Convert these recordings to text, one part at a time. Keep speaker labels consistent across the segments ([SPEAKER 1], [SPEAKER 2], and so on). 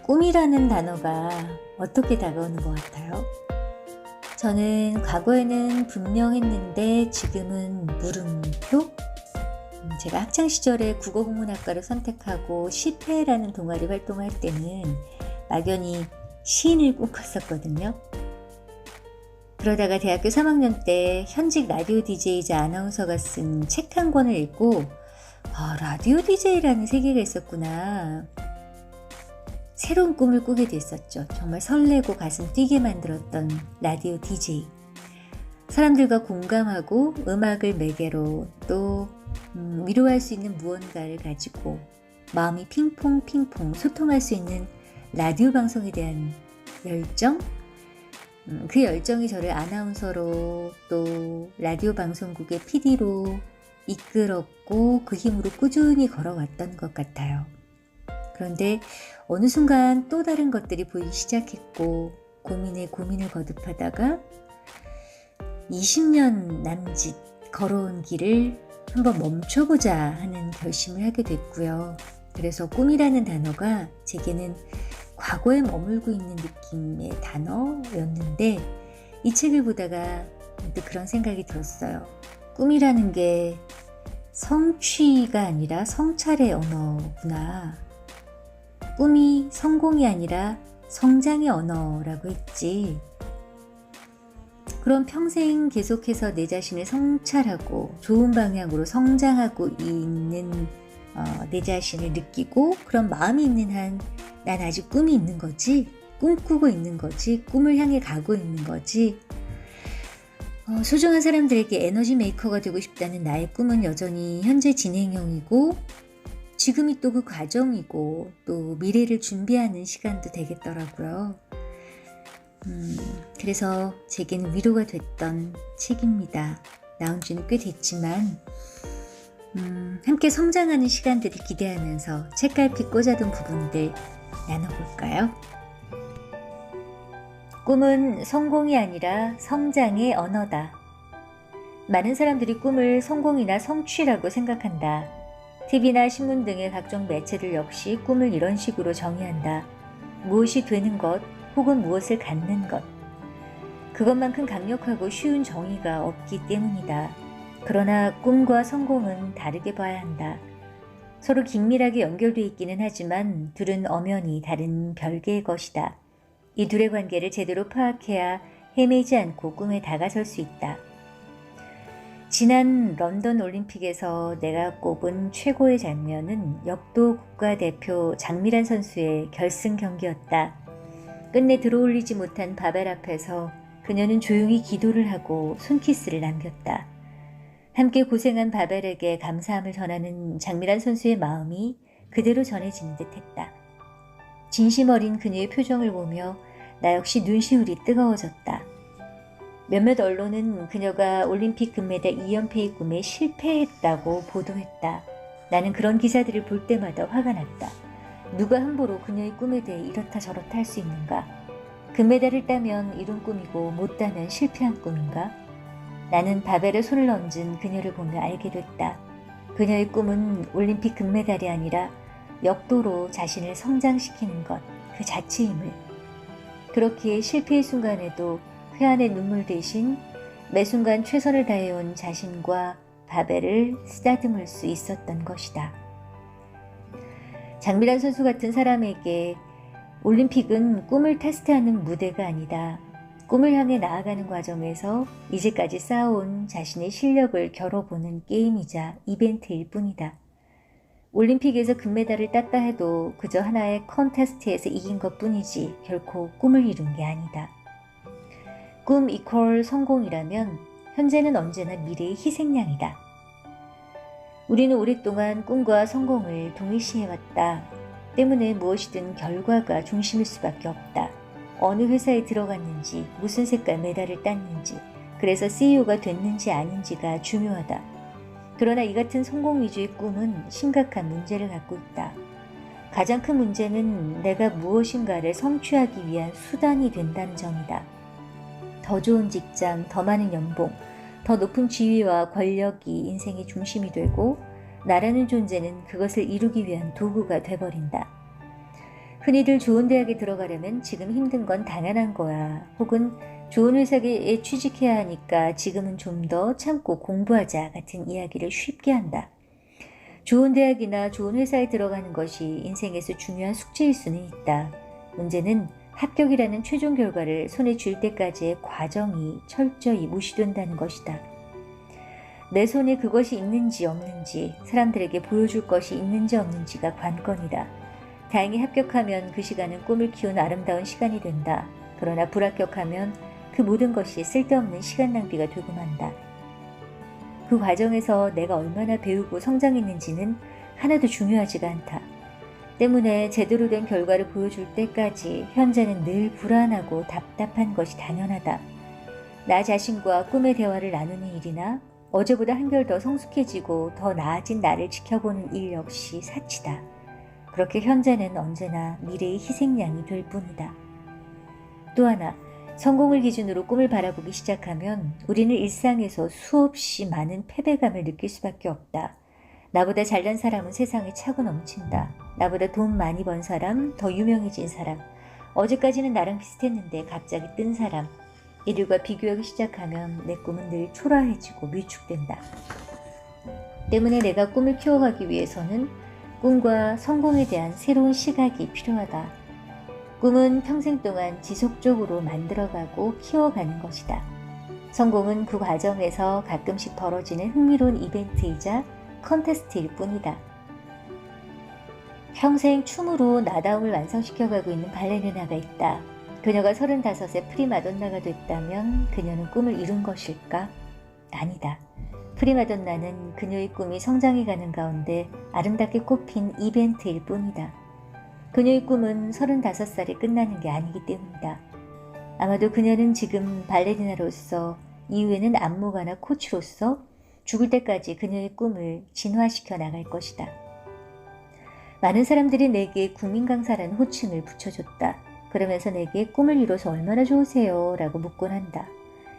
[SPEAKER 1] 꿈이라는 단어가 어떻게 다가오는 것 같아요? 저는 과거에는 분명했는데 지금은 물음표? 제가 학창시절에 국어국문학과를 선택하고 시패라는 동아리 활동을 할 때는 막연히 시인을 꿈꿨었거든요. 그러다가 대학교 3학년 때 현직 라디오 DJ이자 아나운서가 쓴 책 한 권을 읽고 라디오 DJ라는 세계가 있었구나. 새로운 꿈을 꾸게 됐었죠. 정말 설레고 가슴 뛰게 만들었던 라디오 DJ. 사람들과 공감하고 음악을 매개로 또 위로할 수 있는 무언가를 가지고 마음이 핑퐁핑퐁 소통할 수 있는 라디오 방송에 대한 열정? 그 열정이 저를 아나운서로 또 라디오 방송국의 PD로 이끌었고 그 힘으로 꾸준히 걸어왔던 것 같아요. 그런데 어느 순간 또 다른 것들이 보이기 시작했고 고민에 고민을 거듭하다가 20년 남짓 걸어온 길을 한번 멈춰보자 하는 결심을 하게 됐고요. 그래서 꿈이라는 단어가 제게는 과거에 머물고 있는 느낌의 단어였는데 이 책을 보다가 문득 그런 생각이 들었어요. 꿈이라는 게 성취가 아니라 성찰의 언어구나. 꿈이 성공이 아니라 성장의 언어라고 했지. 그럼 평생 계속해서 내 자신을 성찰하고 좋은 방향으로 성장하고 있는 내 자신을 느끼고 그런 마음이 있는 한 난 아직 꿈이 있는 거지? 꿈꾸고 있는 거지? 꿈을 향해 가고 있는 거지? 소중한 사람들에게 에너지 메이커가 되고 싶다는 나의 꿈은 여전히 현재 진행형이고 지금이 또 그 과정이고 또 미래를 준비하는 시간도 되겠더라고요. 그래서 제게는 위로가 됐던 책입니다. 나온 지는 꽤 됐지만 함께 성장하는 시간들을 기대하면서 책갈피 꽂아둔 부분들 나눠볼까요? 꿈은 성공이 아니라 성장의 언어다. 많은 사람들이 꿈을 성공이나 성취라고 생각한다. TV나 신문 등의 각종 매체들 역시 꿈을 이런 식으로 정의한다. 무엇이 되는 것 혹은 무엇을 갖는 것. 그것만큼 강력하고 쉬운 정의가 없기 때문이다. 그러나 꿈과 성공은 다르게 봐야 한다. 서로 긴밀하게 연결되어 있기는 하지만 둘은 엄연히 다른 별개의 것이다. 이 둘의 관계를 제대로 파악해야 헤매지 않고 꿈에 다가설 수 있다. 지난 런던 올림픽에서 내가 꼽은 최고의 장면은 역도 국가대표 장미란 선수의 결승 경기였다. 끝내 들어올리지 못한 바벨 앞에서 그녀는 조용히 기도를 하고 손키스를 남겼다. 함께 고생한 바벨에게 감사함을 전하는 장미란 선수의 마음이 그대로 전해지는 듯했다. 진심 어린 그녀의 표정을 보며 나 역시 눈시울이 뜨거워졌다. 몇몇 언론은 그녀가 올림픽 금메달 2연패의 꿈에 실패했다고 보도했다. 나는 그런 기사들을 볼 때마다 화가 났다. 누가 함부로 그녀의 꿈에 대해 이렇다 저렇다 할 수 있는가? 금메달을 따면 이룬 꿈이고 못 따면 실패한 꿈인가? 나는 바벨에 손을 얹은 그녀를 보며 알게 됐다. 그녀의 꿈은 올림픽 금메달이 아니라 역도로 자신을 성장시키는 것, 그 자체임을. 그렇기에 실패의 순간에도 회한의 눈물 대신 매 순간 최선을 다해온 자신과 바벨을 쓰다듬을 수 있었던 것이다. 장미란 선수 같은 사람에게 올림픽은 꿈을 테스트하는 무대가 아니다. 꿈을 향해 나아가는 과정에서 이제까지 쌓아온 자신의 실력을 겨뤄보는 게임이자 이벤트일 뿐이다. 올림픽에서 금메달을 땄다 해도 그저 하나의 컨테스트에서 이긴 것뿐이지 결코 꿈을 이룬 게 아니다. 꿈 이퀄 성공이라면 현재는 언제나 미래의 희생양이다. 우리는 오랫동안 꿈과 성공을 동일시해왔다. 때문에 무엇이든 결과가 중심일 수밖에 없다. 어느 회사에 들어갔는지, 무슨 색깔 메달을 땄는지, 그래서 CEO가 됐는지 아닌지가 중요하다. 그러나 이 같은 성공 위주의 꿈은 심각한 문제를 갖고 있다. 가장 큰 문제는 내가 무엇인가를 성취하기 위한 수단이 된다는 점이다. 더 좋은 직장, 더 많은 연봉, 더 높은 지위와 권력이 인생의 중심이 되고 나라는 존재는 그것을 이루기 위한 도구가 돼버린다. 흔히들 좋은 대학에 들어가려면 지금 힘든 건 당연한 거야. 혹은 좋은 회사에 취직해야 하니까 지금은 좀 더 참고 공부하자 같은 이야기를 쉽게 한다. 좋은 대학이나 좋은 회사에 들어가는 것이 인생에서 중요한 숙제일 수는 있다. 문제는 합격이라는 최종 결과를 손에 쥘 때까지의 과정이 철저히 무시된다는 것이다. 내 손에 그것이 있는지 없는지, 사람들에게 보여줄 것이 있는지 없는지가 관건이다. 다행히 합격하면 그 시간은 꿈을 키운 아름다운 시간이 된다. 그러나 불합격하면 그 모든 것이 쓸데없는 시간 낭비가 되고 만다. 그 과정에서 내가 얼마나 배우고 성장했는지는 하나도 중요하지가 않다. 때문에 제대로 된 결과를 보여줄 때까지 현재는 늘 불안하고 답답한 것이 당연하다. 나 자신과 꿈의 대화를 나누는 일이나 어제보다 한결 더 성숙해지고 더 나아진 나를 지켜보는 일 역시 사치다. 그렇게 현재는 언제나 미래의 희생양이 될 뿐이다. 또 하나, 성공을 기준으로 꿈을 바라보기 시작하면 우리는 일상에서 수없이 많은 패배감을 느낄 수밖에 없다. 나보다 잘난 사람은 세상에 차고 넘친다. 나보다 돈 많이 번 사람, 더 유명해진 사람, 어제까지는 나랑 비슷했는데 갑자기 뜬 사람, 이들과 비교하기 시작하면 내 꿈은 늘 초라해지고 위축된다. 때문에 내가 꿈을 키워가기 위해서는 꿈과 성공에 대한 새로운 시각이 필요하다. 꿈은 평생 동안 지속적으로 만들어가고 키워가는 것이다. 성공은 그 과정에서 가끔씩 벌어지는 흥미로운 이벤트이자 컨테스트일 뿐이다. 평생 춤으로 나다움을 완성시켜가고 있는 발레리나가 있다. 그녀가 35세 프리마돈나가 됐다면 그녀는 꿈을 이룬 것일까? 아니다. 프리마돈나는 그녀의 꿈이 성장해가는 가운데 아름답게 꼽힌 이벤트일 뿐이다. 그녀의 꿈은 35살에 끝나는 게 아니기 때문이다. 아마도 그녀는 지금 발레리나로서, 이후에는 안무가나 코치로서 죽을 때까지 그녀의 꿈을 진화시켜 나갈 것이다. 많은 사람들이 내게 국민 강사라는 호칭을 붙여줬다. 그러면서 내게 꿈을 이뤄서 얼마나 좋으세요? 라고 묻곤 한다.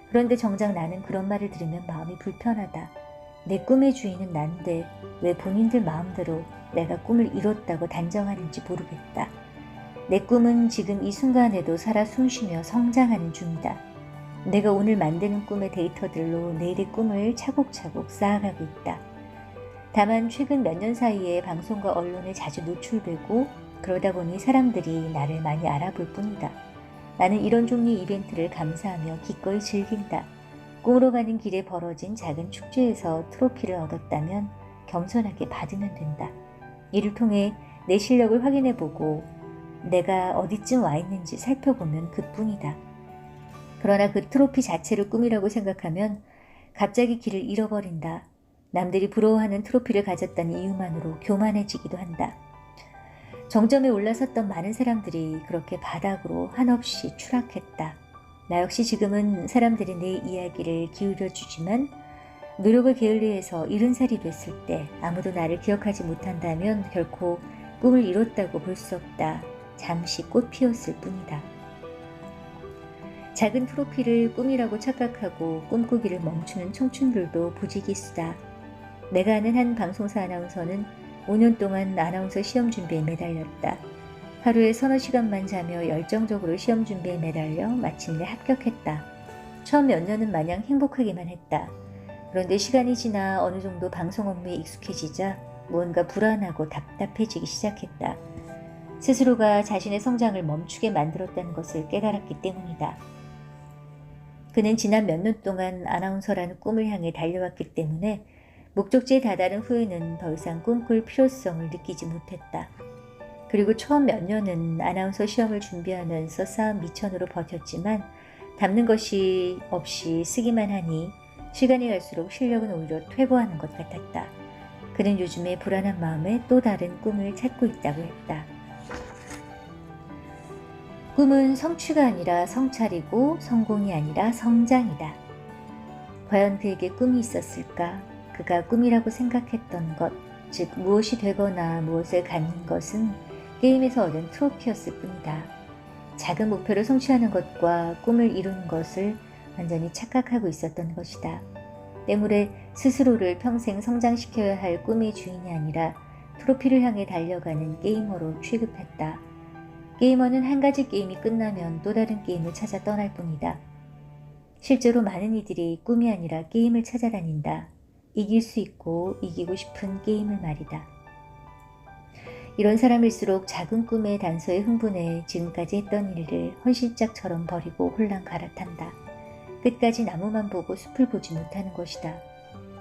[SPEAKER 1] 그런데 정작 나는 그런 말을 들으면 마음이 불편하다. 내 꿈의 주인은 난데 왜 본인들 마음대로 내가 꿈을 이뤘다고 단정하는지 모르겠다. 내 꿈은 지금 이 순간에도 살아 숨쉬며 성장하는 중이다. 내가 오늘 만드는 꿈의 데이터들로 내일의 꿈을 차곡차곡 쌓아가고 있다. 다만 최근 몇 년 사이에 방송과 언론에 자주 노출되고 그러다 보니 사람들이 나를 많이 알아볼 뿐이다. 나는 이런 종류의 이벤트를 감사하며 기꺼이 즐긴다. 꿈으로 가는 길에 벌어진 작은 축제에서 트로피를 얻었다면 겸손하게 받으면 된다. 이를 통해 내 실력을 확인해보고 내가 어디쯤 와 있는지 살펴보면 그뿐이다. 그러나 그 트로피 자체를 꿈이라고 생각하면 갑자기 길을 잃어버린다. 남들이 부러워하는 트로피를 가졌다는 이유만으로 교만해지기도 한다. 정점에 올라섰던 많은 사람들이 그렇게 바닥으로 한없이 추락했다. 나 역시 지금은 사람들이 내 이야기를 기울여주지만 노력을 게을리해서 70살이 됐을 때 아무도 나를 기억하지 못한다면 결코 꿈을 이뤘다고 볼 수 없다. 잠시 꽃 피었을 뿐이다. 작은 트로피를 꿈이라고 착각하고 꿈꾸기를 멈추는 청춘들도 부지기수다. 내가 아는 한 방송사 아나운서는 5년 동안 아나운서 시험 준비에 매달렸다. 하루에 서너 시간만 자며 열정적으로 시험 준비에 매달려 마침내 합격했다. 처음 몇 년은 마냥 행복하기만 했다. 그런데 시간이 지나 어느 정도 방송 업무에 익숙해지자 무언가 불안하고 답답해지기 시작했다. 스스로가 자신의 성장을 멈추게 만들었다는 것을 깨달았기 때문이다. 그는 지난 몇 년 동안 아나운서라는 꿈을 향해 달려왔기 때문에 목적지에 다다른 후에는 더 이상 꿈꿀 필요성을 느끼지 못했다. 그리고 처음 몇 년은 아나운서 시험을 준비하면서 쌓은 미천으로 버텼지만 담는 것이 없이 쓰기만 하니 시간이 갈수록 실력은 오히려 퇴보하는 것 같았다. 그는 요즘에 불안한 마음에 또 다른 꿈을 찾고 있다고 했다. 꿈은 성취가 아니라 성찰이고 성공이 아니라 성장이다. 과연 그에게 꿈이 있었을까? 그가 꿈이라고 생각했던 것, 즉 무엇이 되거나 무엇을 갖는 것은 게임에서 얻은 트로피였을 뿐이다. 작은 목표를 성취하는 것과 꿈을 이루는 것을 완전히 착각하고 있었던 것이다. 때문에 스스로를 평생 성장시켜야 할 꿈의 주인이 아니라 트로피를 향해 달려가는 게이머로 취급했다. 게이머는 한 가지 게임이 끝나면 또 다른 게임을 찾아 떠날 뿐이다. 실제로 많은 이들이 꿈이 아니라 게임을 찾아다닌다. 이길 수 있고 이기고 싶은 게임을 말이다. 이런 사람일수록 작은 꿈의 단서에 흥분해 지금까지 했던 일을 헌신짝처럼 버리고 홀랑 갈아탄다. 끝까지 나무만 보고 숲을 보지 못하는 것이다.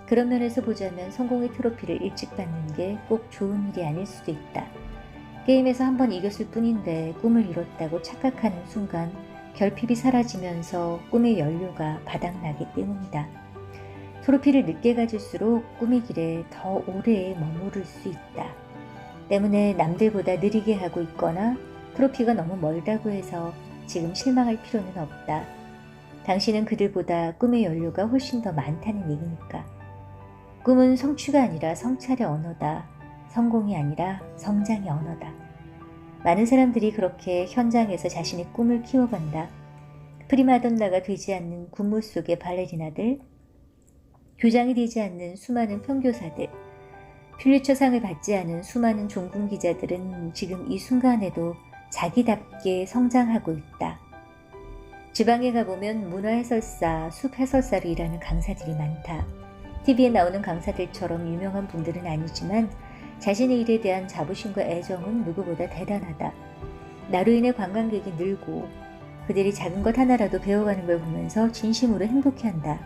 [SPEAKER 1] 그런 면에서 보자면 성공의 트로피를 일찍 받는 게 꼭 좋은 일이 아닐 수도 있다. 게임에서 한 번 이겼을 뿐인데 꿈을 이뤘다고 착각하는 순간 결핍이 사라지면서 꿈의 연료가 바닥나기 때문이다. 트로피를 늦게 가질수록 꿈의 길에 더 오래 머무를 수 있다. 때문에 남들보다 느리게 하고 있거나 트로피가 너무 멀다고 해서 지금 실망할 필요는 없다. 당신은 그들보다 꿈의 연료가 훨씬 더 많다는 얘기니까. 꿈은 성취가 아니라 성찰의 언어다. 성공이 아니라 성장의 언어다. 많은 사람들이 그렇게 현장에서 자신의 꿈을 키워간다. 프리마돈나가 되지 않는 군무 속의 발레리나들, 교장이 되지 않는 수많은 평교사들, 퓰리처상을 받지 않은 수많은 종군 기자들은 지금 이 순간에도 자기답게 성장하고 있다. 지방에 가보면 문화해설사, 숲해설사로 일하는 강사들이 많다. TV에 나오는 강사들처럼 유명한 분들은 아니지만 자신의 일에 대한 자부심과 애정은 누구보다 대단하다. 나로 인해 관광객이 늘고 그들이 작은 것 하나라도 배워가는 걸 보면서 진심으로 행복해한다.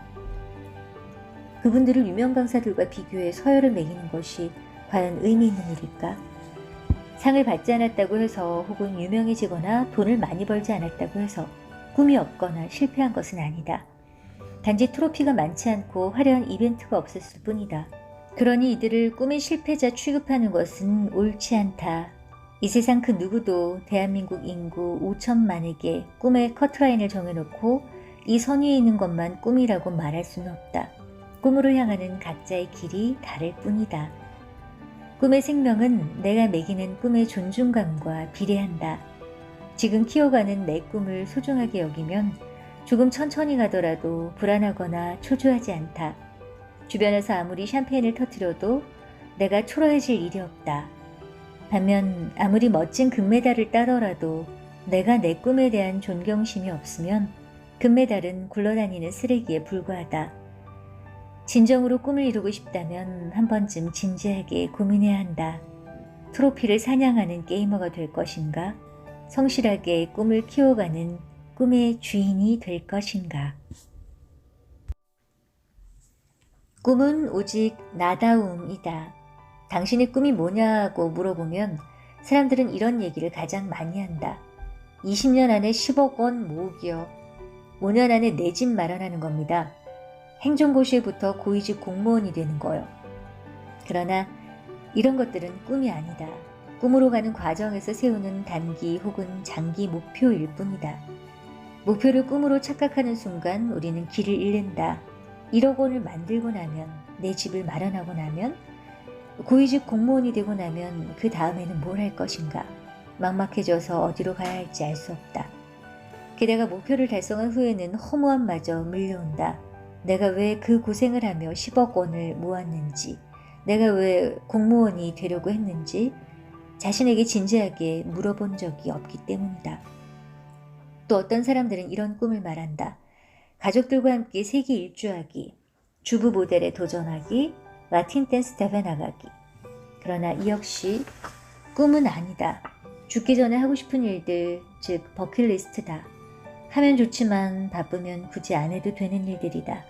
[SPEAKER 1] 그분들을 유명 강사들과 비교해 서열을 매기는 것이 과연 의미 있는 일일까? 상을 받지 않았다고 해서 혹은 유명해지거나 돈을 많이 벌지 않았다고 해서 꿈이 없거나 실패한 것은 아니다. 단지 트로피가 많지 않고 화려한 이벤트가 없었을 뿐이다. 그러니 이들을 꿈의 실패자 취급하는 것은 옳지 않다. 이 세상 그 누구도 대한민국 인구 5천만에게 꿈의 커트라인을 정해놓고 이 선 위에 있는 것만 꿈이라고 말할 수는 없다. 꿈으로 향하는 각자의 길이 다를 뿐이다. 꿈의 생명은 내가 매기는 꿈의 존중감과 비례한다. 지금 키워가는 내 꿈을 소중하게 여기면 조금 천천히 가더라도 불안하거나 초조하지 않다. 주변에서 아무리 샴페인을 터뜨려도 내가 초라해질 일이 없다. 반면 아무리 멋진 금메달을 따더라도 내가 내 꿈에 대한 존경심이 없으면 금메달은 굴러다니는 쓰레기에 불과하다. 진정으로 꿈을 이루고 싶다면 한 번쯤 진지하게 고민해야 한다. 트로피를 사냥하는 게이머가 될 것인가? 성실하게 꿈을 키워가는 꿈의 주인이 될 것인가? 꿈은 오직 나다움이다. 당신의 꿈이 뭐냐고 물어보면 사람들은 이런 얘기를 가장 많이 한다. 20년 안에 10억 원 모으기요. 5년 안에 내 집 마련하는 겁니다. 행정고시에부터 고위직 공무원이 되는 거요. 그러나 이런 것들은 꿈이 아니다. 꿈으로 가는 과정에서 세우는 단기 혹은 장기 목표일 뿐이다. 목표를 꿈으로 착각하는 순간 우리는 길을 잃는다. 1억 원을 만들고 나면, 내 집을 마련하고 나면, 고위직 공무원이 되고 나면 그 다음에는 뭘 할 것인가? 막막해져서 어디로 가야 할지 알 수 없다. 게다가 목표를 달성한 후에는 허무함마저 밀려온다. 내가 왜 그 고생을 하며 10억 원을 모았는지, 내가 왜 공무원이 되려고 했는지 자신에게 진지하게 물어본 적이 없기 때문이다. 또 어떤 사람들은 이런 꿈을 말한다. 가족들과 함께 세계 일주하기, 주부 모델에 도전하기, 라틴 댄스 대회 나가기. 그러나 이 역시 꿈은 아니다. 죽기 전에 하고 싶은 일들, 즉 버킷리스트다. 하면 좋지만 바쁘면 굳이 안 해도 되는 일들이다.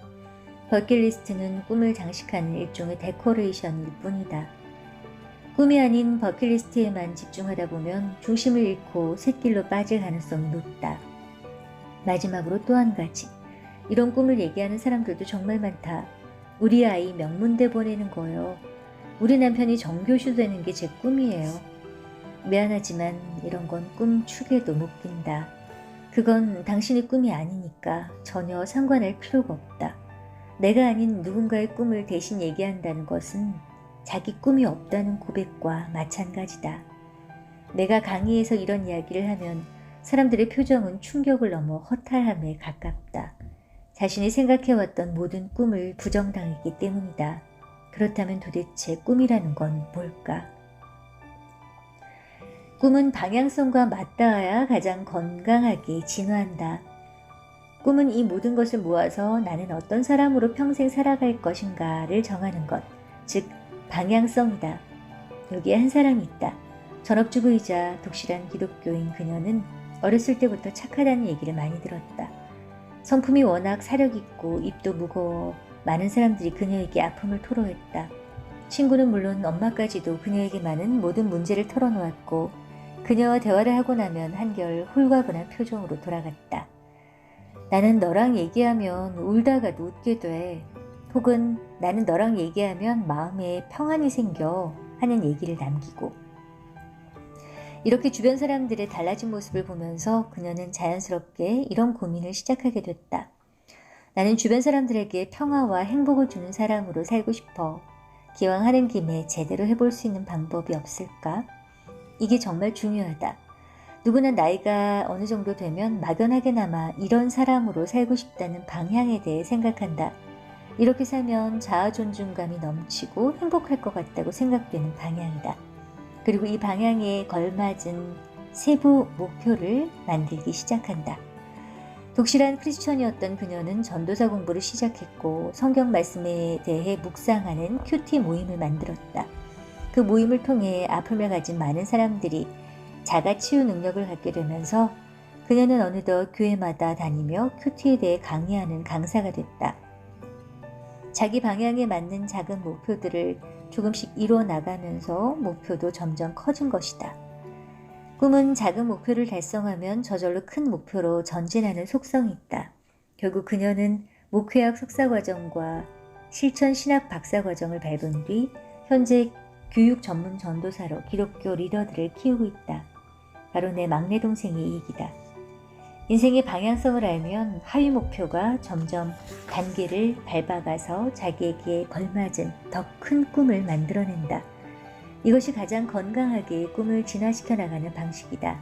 [SPEAKER 1] 버킷리스트는 꿈을 장식하는 일종의 데코레이션일 뿐이다. 꿈이 아닌 버킷리스트에만 집중하다 보면 중심을 잃고 샛길로 빠질 가능성이 높다. 마지막으로 또 한 가지. 이런 꿈을 얘기하는 사람들도 정말 많다. 우리 아이 명문대 보내는 거요. 우리 남편이 정교수 되는 게 제 꿈이에요. 미안하지만 이런 건 꿈 축에도 못 낀다. 그건 당신의 꿈이 아니니까 전혀 상관할 필요가 없다. 내가 아닌 누군가의 꿈을 대신 얘기한다는 것은 자기 꿈이 없다는 고백과 마찬가지다. 내가 강의에서 이런 이야기를 하면 사람들의 표정은 충격을 넘어 허탈함에 가깝다. 자신이 생각해왔던 모든 꿈을 부정당했기 때문이다. 그렇다면 도대체 꿈이라는 건 뭘까? 꿈은 방향성과 맞닿아야 가장 건강하게 진화한다. 꿈은 이 모든 것을 모아서 나는 어떤 사람으로 평생 살아갈 것인가를 정하는 것, 즉 방향성이다. 여기에 한 사람이 있다. 전업주부이자 독실한 기독교인 그녀는 어렸을 때부터 착하다는 얘기를 많이 들었다. 성품이 워낙 사려있고 입도 무거워 많은 사람들이 그녀에게 아픔을 토로했다. 친구는 물론 엄마까지도 그녀에게 많은 모든 문제를 털어놓았고 그녀와 대화를 하고 나면 한결 홀가분한 표정으로 돌아갔다. 나는 너랑 얘기하면 울다가도 웃게 돼. 혹은 나는 너랑 얘기하면 마음에 평안이 생겨 하는 얘기를 남기고. 이렇게 주변 사람들의 달라진 모습을 보면서 그녀는 자연스럽게 이런 고민을 시작하게 됐다. 나는 주변 사람들에게 평화와 행복을 주는 사람으로 살고 싶어. 기왕 하는 김에 제대로 해볼 수 있는 방법이 없을까? 이게 정말 중요하다. 누구나 나이가 어느 정도 되면 막연하게나마 이런 사람으로 살고 싶다는 방향에 대해 생각한다. 이렇게 살면 자아 존중감이 넘치고 행복할 것 같다고 생각되는 방향이다. 그리고 이 방향에 걸맞은 세부 목표를 만들기 시작한다. 독실한 크리스천이었던 그녀는 전도사 공부를 시작했고 성경 말씀에 대해 묵상하는 큐티 모임을 만들었다. 그 모임을 통해 아픔을 가진 많은 사람들이 자가치유 능력을 갖게 되면서 그녀는 어느덧 교회마다 다니며 큐티에 대해 강의하는 강사가 됐다. 자기 방향에 맞는 작은 목표들을 조금씩 이뤄 나가면서 목표도 점점 커진 것이다. 꿈은 작은 목표를 달성하면 저절로 큰 목표로 전진하는 속성이 있다. 결국 그녀는 목회학 석사과정과 실천 신학 박사과정을 밟은 뒤 현재 교육 전문 전도사로 기독교 리더들을 키우고 있다. 바로 내 막내 동생의 이익이다. 인생의 방향성을 알면 하위 목표가 점점 단계를 밟아가서 자기에게 걸맞은 더 큰 꿈을 만들어낸다. 이것이 가장 건강하게 꿈을 진화시켜 나가는 방식이다.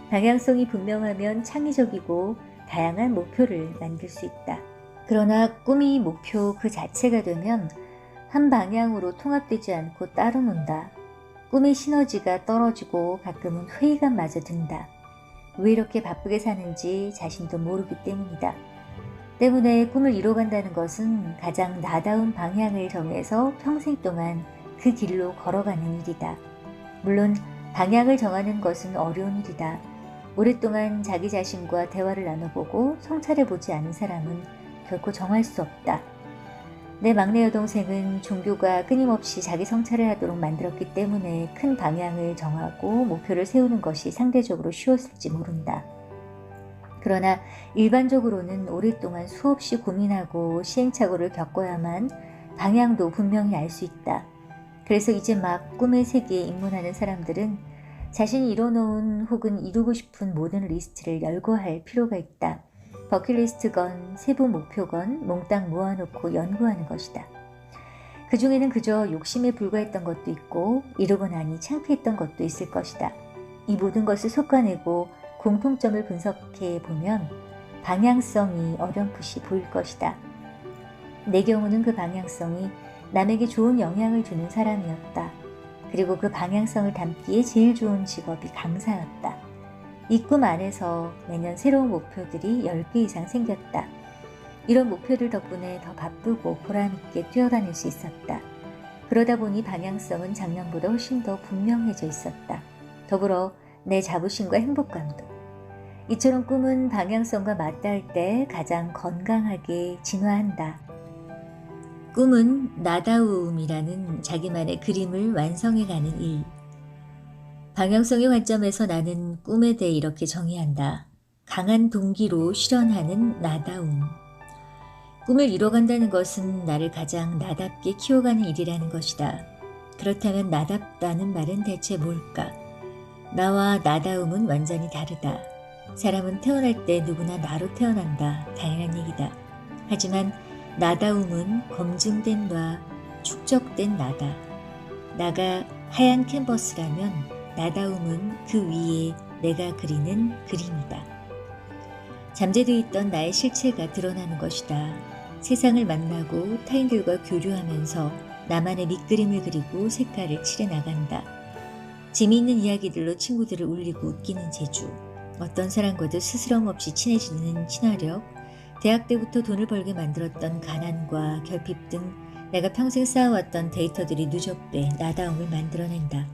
[SPEAKER 1] 방향성이 분명하면 창의적이고 다양한 목표를 만들 수 있다. 그러나 꿈이 목표 그 자체가 되면 한 방향으로 통합되지 않고 따로 논다. 꿈의 시너지가 떨어지고 가끔은 회의감마저 든다. 왜 이렇게 바쁘게 사는지 자신도 모르기 때문이다. 때문에 꿈을 이뤄간다는 것은 가장 나다운 방향을 정해서 평생 동안 그 길로 걸어가는 일이다. 물론 방향을 정하는 것은 어려운 일이다. 오랫동안 자기 자신과 대화를 나눠보고 성찰해보지 않은 사람은 결코 정할 수 없다. 내 막내 여동생은 종교가 끊임없이 자기 성찰을 하도록 만들었기 때문에 큰 방향을 정하고 목표를 세우는 것이 상대적으로 쉬웠을지 모른다. 그러나 일반적으로는 오랫동안 수없이 고민하고 시행착오를 겪어야만 방향도 분명히 알 수 있다. 그래서 이제 막 꿈의 세계에 입문하는 사람들은 자신이 이뤄놓은 혹은 이루고 싶은 모든 리스트를 열거할 필요가 있다. 버킷리스트건 세부 목표건 몽땅 모아놓고 연구하는 것이다. 그 중에는 그저 욕심에 불과했던 것도 있고 이루고 나니 창피했던 것도 있을 것이다. 이 모든 것을 솎아내고 공통점을 분석해 보면 방향성이 어렴풋이 보일 것이다. 내 경우는 그 방향성이 남에게 좋은 영향을 주는 사람이었다. 그리고 그 방향성을 담기에 제일 좋은 직업이 강사였다. 이 꿈 안에서 매년 새로운 목표들이 10개 이상 생겼다. 이런 목표들 덕분에 더 바쁘고 보람있게 뛰어다닐 수 있었다. 그러다 보니 방향성은 작년보다 훨씬 더 분명해져 있었다. 더불어 내 자부심과 행복감도. 이처럼 꿈은 방향성과 맞닿을 때 가장 건강하게 진화한다. 꿈은 나다움이라는 자기만의 그림을 완성해가는 일. 방향성의 관점에서 나는 꿈에 대해 이렇게 정의한다. 강한 동기로 실현하는 나다움. 꿈을 이뤄간다는 것은 나를 가장 나답게 키워가는 일이라는 것이다. 그렇다면 나답다는 말은 대체 뭘까? 나와 나다움은 완전히 다르다. 사람은 태어날 때 누구나 나로 태어난다. 당연한 얘기다. 하지만 나다움은 검증된 나, 축적된 나다. 나가 하얀 캔버스라면 나다움은 그 위에 내가 그리는 그림이다. 잠재되어 있던 나의 실체가 드러나는 것이다. 세상을 만나고 타인들과 교류하면서 나만의 밑그림을 그리고 색깔을 칠해나간다. 재미있는 이야기들로 친구들을 울리고 웃기는 재주, 어떤 사람과도 스스럼 없이 친해지는 친화력, 대학 때부터 돈을 벌게 만들었던 가난과 결핍 등 내가 평생 쌓아왔던 데이터들이 누적돼 나다움을 만들어낸다.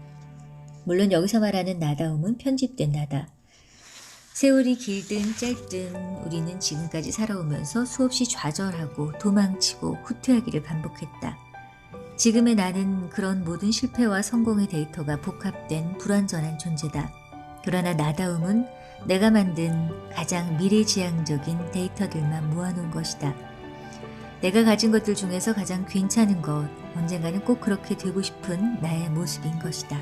[SPEAKER 1] 물론 여기서 말하는 나다움은 편집된 나다. 세월이 길든 짧든 우리는 지금까지 살아오면서 수없이 좌절하고 도망치고 후퇴하기를 반복했다. 지금의 나는 그런 모든 실패와 성공의 데이터가 복합된 불완전한 존재다. 그러나 나다움은 내가 만든 가장 미래지향적인 데이터들만 모아놓은 것이다. 내가 가진 것들 중에서 가장 괜찮은 것, 언젠가는 꼭 그렇게 되고 싶은 나의 모습인 것이다.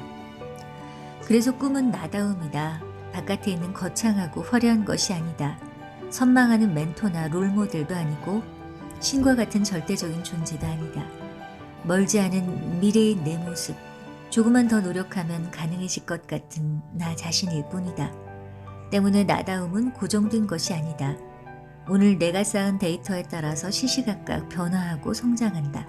[SPEAKER 1] 그래서 꿈은 나다움이다. 바깥에 있는 거창하고 화려한 것이 아니다. 선망하는 멘토나 롤모델도 아니고 신과 같은 절대적인 존재도 아니다. 멀지 않은 미래의 내 모습, 조금만 더 노력하면 가능해질 것 같은 나 자신일 뿐이다. 때문에 나다움은 고정된 것이 아니다. 오늘 내가 쌓은 데이터에 따라서 시시각각 변화하고 성장한다.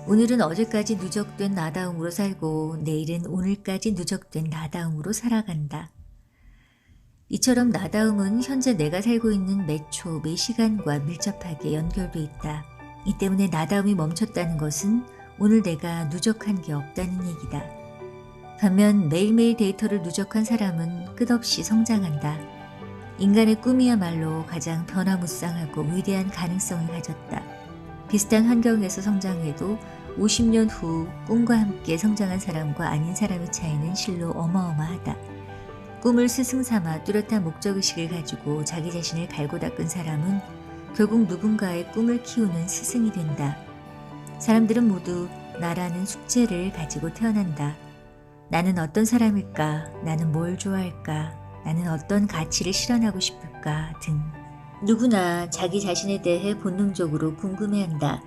[SPEAKER 1] 오늘은 어제까지 누적된 나다움으로 살고 내일은 오늘까지 누적된 나다움으로 살아간다. 이처럼 나다움은 현재 내가 살고 있는 매 초, 매 시간과 밀접하게 연결돼 있다. 이 때문에 나다움이 멈췄다는 것은 오늘 내가 누적한 게 없다는 얘기다. 반면 매일매일 데이터를 누적한 사람은 끝없이 성장한다. 인간의 꿈이야말로 가장 변화무쌍하고 위대한 가능성을 가졌다. 비슷한 환경에서 성장해도 50년 후 꿈과 함께 성장한 사람과 아닌 사람의 차이는 실로 어마어마하다. 꿈을 스승 삼아 뚜렷한 목적의식을 가지고 자기 자신을 갈고 닦은 사람은 결국 누군가의 꿈을 키우는 스승이 된다. 사람들은 모두 나라는 숙제를 가지고 태어난다. 나는 어떤 사람일까? 나는 뭘 좋아할까? 나는 어떤 가치를 실현하고 싶을까? 등 누구나 자기 자신에 대해 본능적으로 궁금해한다.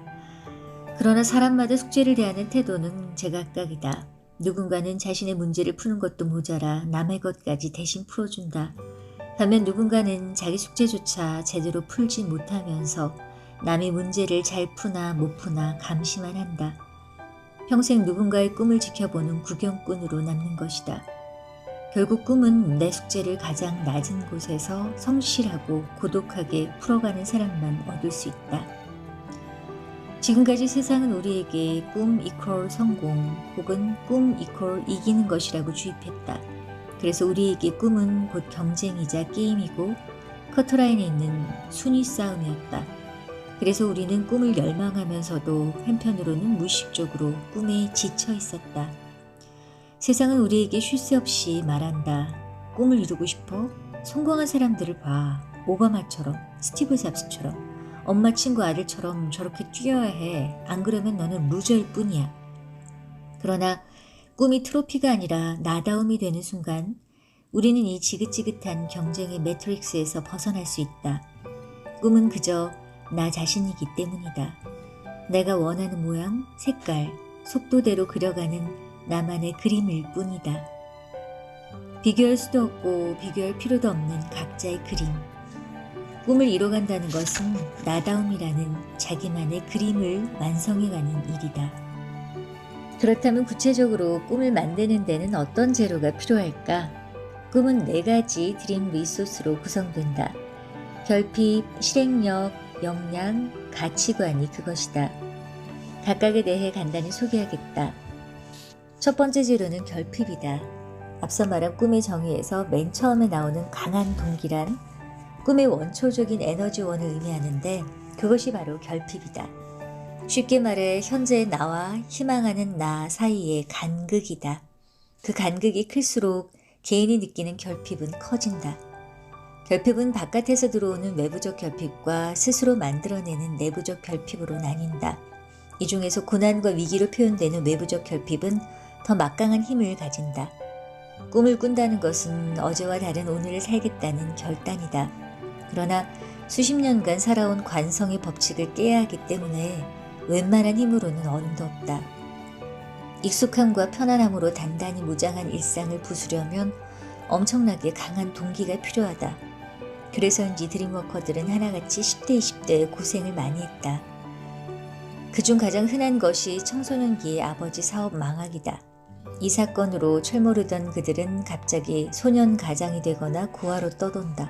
[SPEAKER 1] 그러나 사람마다 숙제를 대하는 태도는 제각각이다. 누군가는 자신의 문제를 푸는 것도 모자라 남의 것까지 대신 풀어준다. 반면 누군가는 자기 숙제조차 제대로 풀지 못하면서 남의 문제를 잘 푸나 못 푸나 감시만 한다. 평생 누군가의 꿈을 지켜보는 구경꾼으로 남는 것이다. 결국 꿈은 내 숙제를 가장 낮은 곳에서 성실하고 고독하게 풀어가는 사람만 얻을 수 있다. 지금까지 세상은 우리에게 꿈 이퀄 성공 혹은 꿈 이퀄 이기는 것이라고 주입했다. 그래서 우리에게 꿈은 곧 경쟁이자 게임이고 커트라인에 있는 순위 싸움이었다. 그래서 우리는 꿈을 열망하면서도 한편으로는 무의식적으로 꿈에 지쳐 있었다. 세상은 우리에게 쉴 새 없이 말한다. 꿈을 이루고 싶어? 성공한 사람들을 봐. 오바마처럼, 스티브 잡스처럼, 엄마 친구 아들처럼 저렇게 뛰어야 해. 안 그러면 너는 루저일 뿐이야. 그러나 꿈이 트로피가 아니라 나다움이 되는 순간 우리는 이 지긋지긋한 경쟁의 매트릭스에서 벗어날 수 있다. 꿈은 그저 나 자신이기 때문이다. 내가 원하는 모양, 색깔, 속도대로 그려가는 나만의 그림일 뿐이다. 비교할 수도 없고 비교할 필요도 없는 각자의 그림. 꿈을 이뤄간다는 것은 나다움이라는 자기만의 그림을 완성해가는 일이다. 그렇다면 구체적으로 꿈을 만드는 데는 어떤 재료가 필요할까? 꿈은 4가지 드림 리소스로 구성된다. 결핍, 실행력, 역량, 가치관이 그것이다. 각각에 대해 간단히 소개하겠다. 첫 번째 재료는 결핍이다. 앞서 말한 꿈의 정의에서 맨 처음에 나오는 강한 동기란 꿈의 원초적인 에너지원을 의미하는데 그것이 바로 결핍이다. 쉽게 말해 현재의 나와 희망하는 나 사이의 간극이다. 그 간극이 클수록 개인이 느끼는 결핍은 커진다. 결핍은 바깥에서 들어오는 외부적 결핍과 스스로 만들어내는 내부적 결핍으로 나뉜다. 이 중에서 고난과 위기로 표현되는 외부적 결핍은 더 막강한 힘을 가진다. 꿈을 꾼다는 것은 어제와 다른 오늘을 살겠다는 결단이다. 그러나 수십 년간 살아온 관성의 법칙을 깨야 하기 때문에 웬만한 힘으로는 어림도 없다. 익숙함과 편안함으로 단단히 무장한 일상을 부수려면 엄청나게 강한 동기가 필요하다. 그래서인지 드림워커들은 하나같이 10대 20대에 고생을 많이 했다. 그중 가장 흔한 것이 청소년기의 아버지 사업 망학이다. 이 사건으로 철모르던 그들은 갑자기 소년 가장이 되거나 고아로 떠돈다.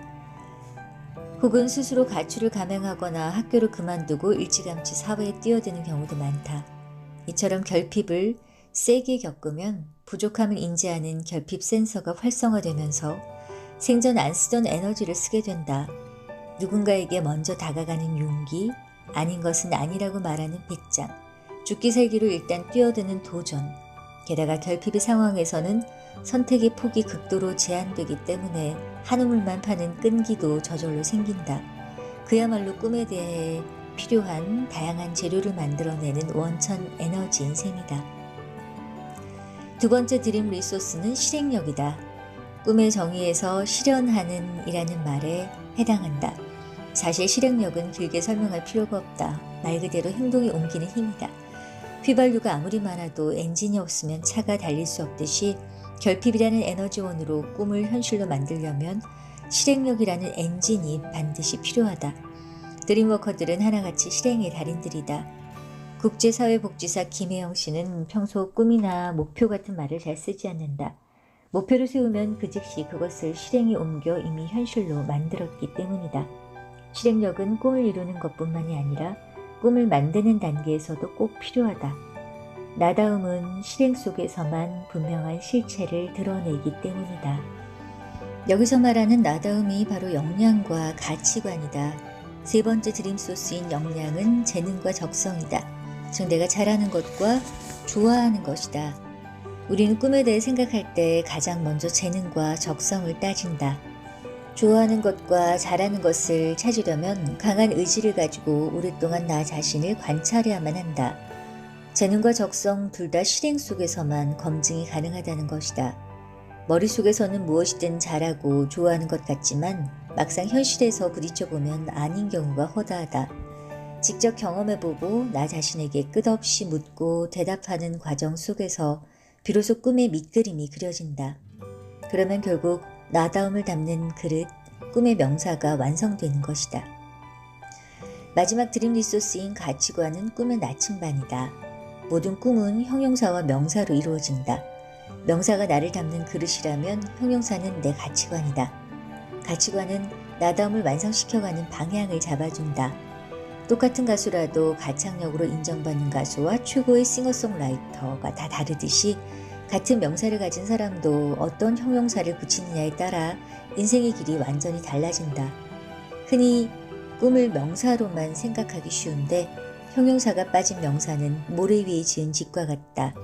[SPEAKER 1] 혹은 스스로 가출을 감행하거나 학교를 그만두고 일찌감치 사회에 뛰어드는 경우도 많다. 이처럼 결핍을 세게 겪으면 부족함을 인지하는 결핍 센서가 활성화되면서 생전 안 쓰던 에너지를 쓰게 된다. 누군가에게 먼저 다가가는 용기, 아닌 것은 아니라고 말하는 배짱, 죽기 살기로 일단 뛰어드는 도전, 게다가 결핍의 상황에서는 선택의 폭이 극도로 제한되기 때문에 한 우물만 파는 끈기도 저절로 생긴다. 그야말로 꿈에 대해 필요한 다양한 재료를 만들어내는 원천 에너지인 셈이다. 두 번째 드림 리소스는 실행력이다. 꿈의 정의에서 실현하는 이라는 말에 해당한다. 사실 실행력은 길게 설명할 필요가 없다. 말 그대로 행동에 옮기는 힘이다. 휘발유가 아무리 많아도 엔진이 없으면 차가 달릴 수 없듯이 결핍이라는 에너지원으로 꿈을 현실로 만들려면 실행력이라는 엔진이 반드시 필요하다. 드림워커들은 하나같이 실행의 달인들이다. 국제사회복지사 김혜영 씨는 평소 꿈이나 목표 같은 말을 잘 쓰지 않는다. 목표를 세우면 그 즉시 그것을 실행에 옮겨 이미 현실로 만들었기 때문이다. 실행력은 꿈을 이루는 것뿐만이 아니라 꿈을 만드는 단계에서도 꼭 필요하다. 나다움은 실행 속에서만 분명한 실체를 드러내기 때문이다. 여기서 말하는 나다움이 바로 역량과 가치관이다. 세 번째 드림 소스인 역량은 재능과 적성이다. 즉 내가 잘하는 것과 좋아하는 것이다. 우리는 꿈에 대해 생각할 때 가장 먼저 재능과 적성을 따진다. 좋아하는 것과 잘하는 것을 찾으려면 강한 의지를 가지고 오랫동안 나 자신을 관찰해야만 한다. 재능과 적성 둘 다 실행 속에서만 검증이 가능하다는 것이다. 머릿속에서는 무엇이든 잘하고 좋아하는 것 같지만 막상 현실에서 부딪혀보면 아닌 경우가 허다하다. 직접 경험해보고 나 자신에게 끝없이 묻고 대답하는 과정 속에서 비로소 꿈의 밑그림이 그려진다. 그러면 결국 나다움을 담는 그릇, 꿈의 명사가 완성되는 것이다. 마지막 드림 리소스인 가치관은 꿈의 나침반이다. 모든 꿈은 형용사와 명사로 이루어진다. 명사가 나를 담는 그릇이라면 형용사는 내 가치관이다. 가치관은 나다움을 완성시켜가는 방향을 잡아준다. 똑같은 가수라도 가창력으로 인정받는 가수와 최고의 싱어송라이터가 다 다르듯이 같은 명사를 가진 사람도 어떤 형용사를 붙이느냐에 따라 인생의 길이 완전히 달라진다. 흔히 꿈을 명사로만 생각하기 쉬운데 형용사가 빠진 명사는 모래 위에 지은 집과 같다.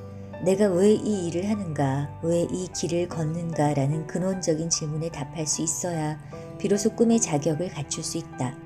[SPEAKER 1] 내가 왜 이 일을 하는가, 왜 이 길을 걷는가 라는 근원적인 질문에 답할 수 있어야 비로소 꿈의 자격을 갖출 수 있다.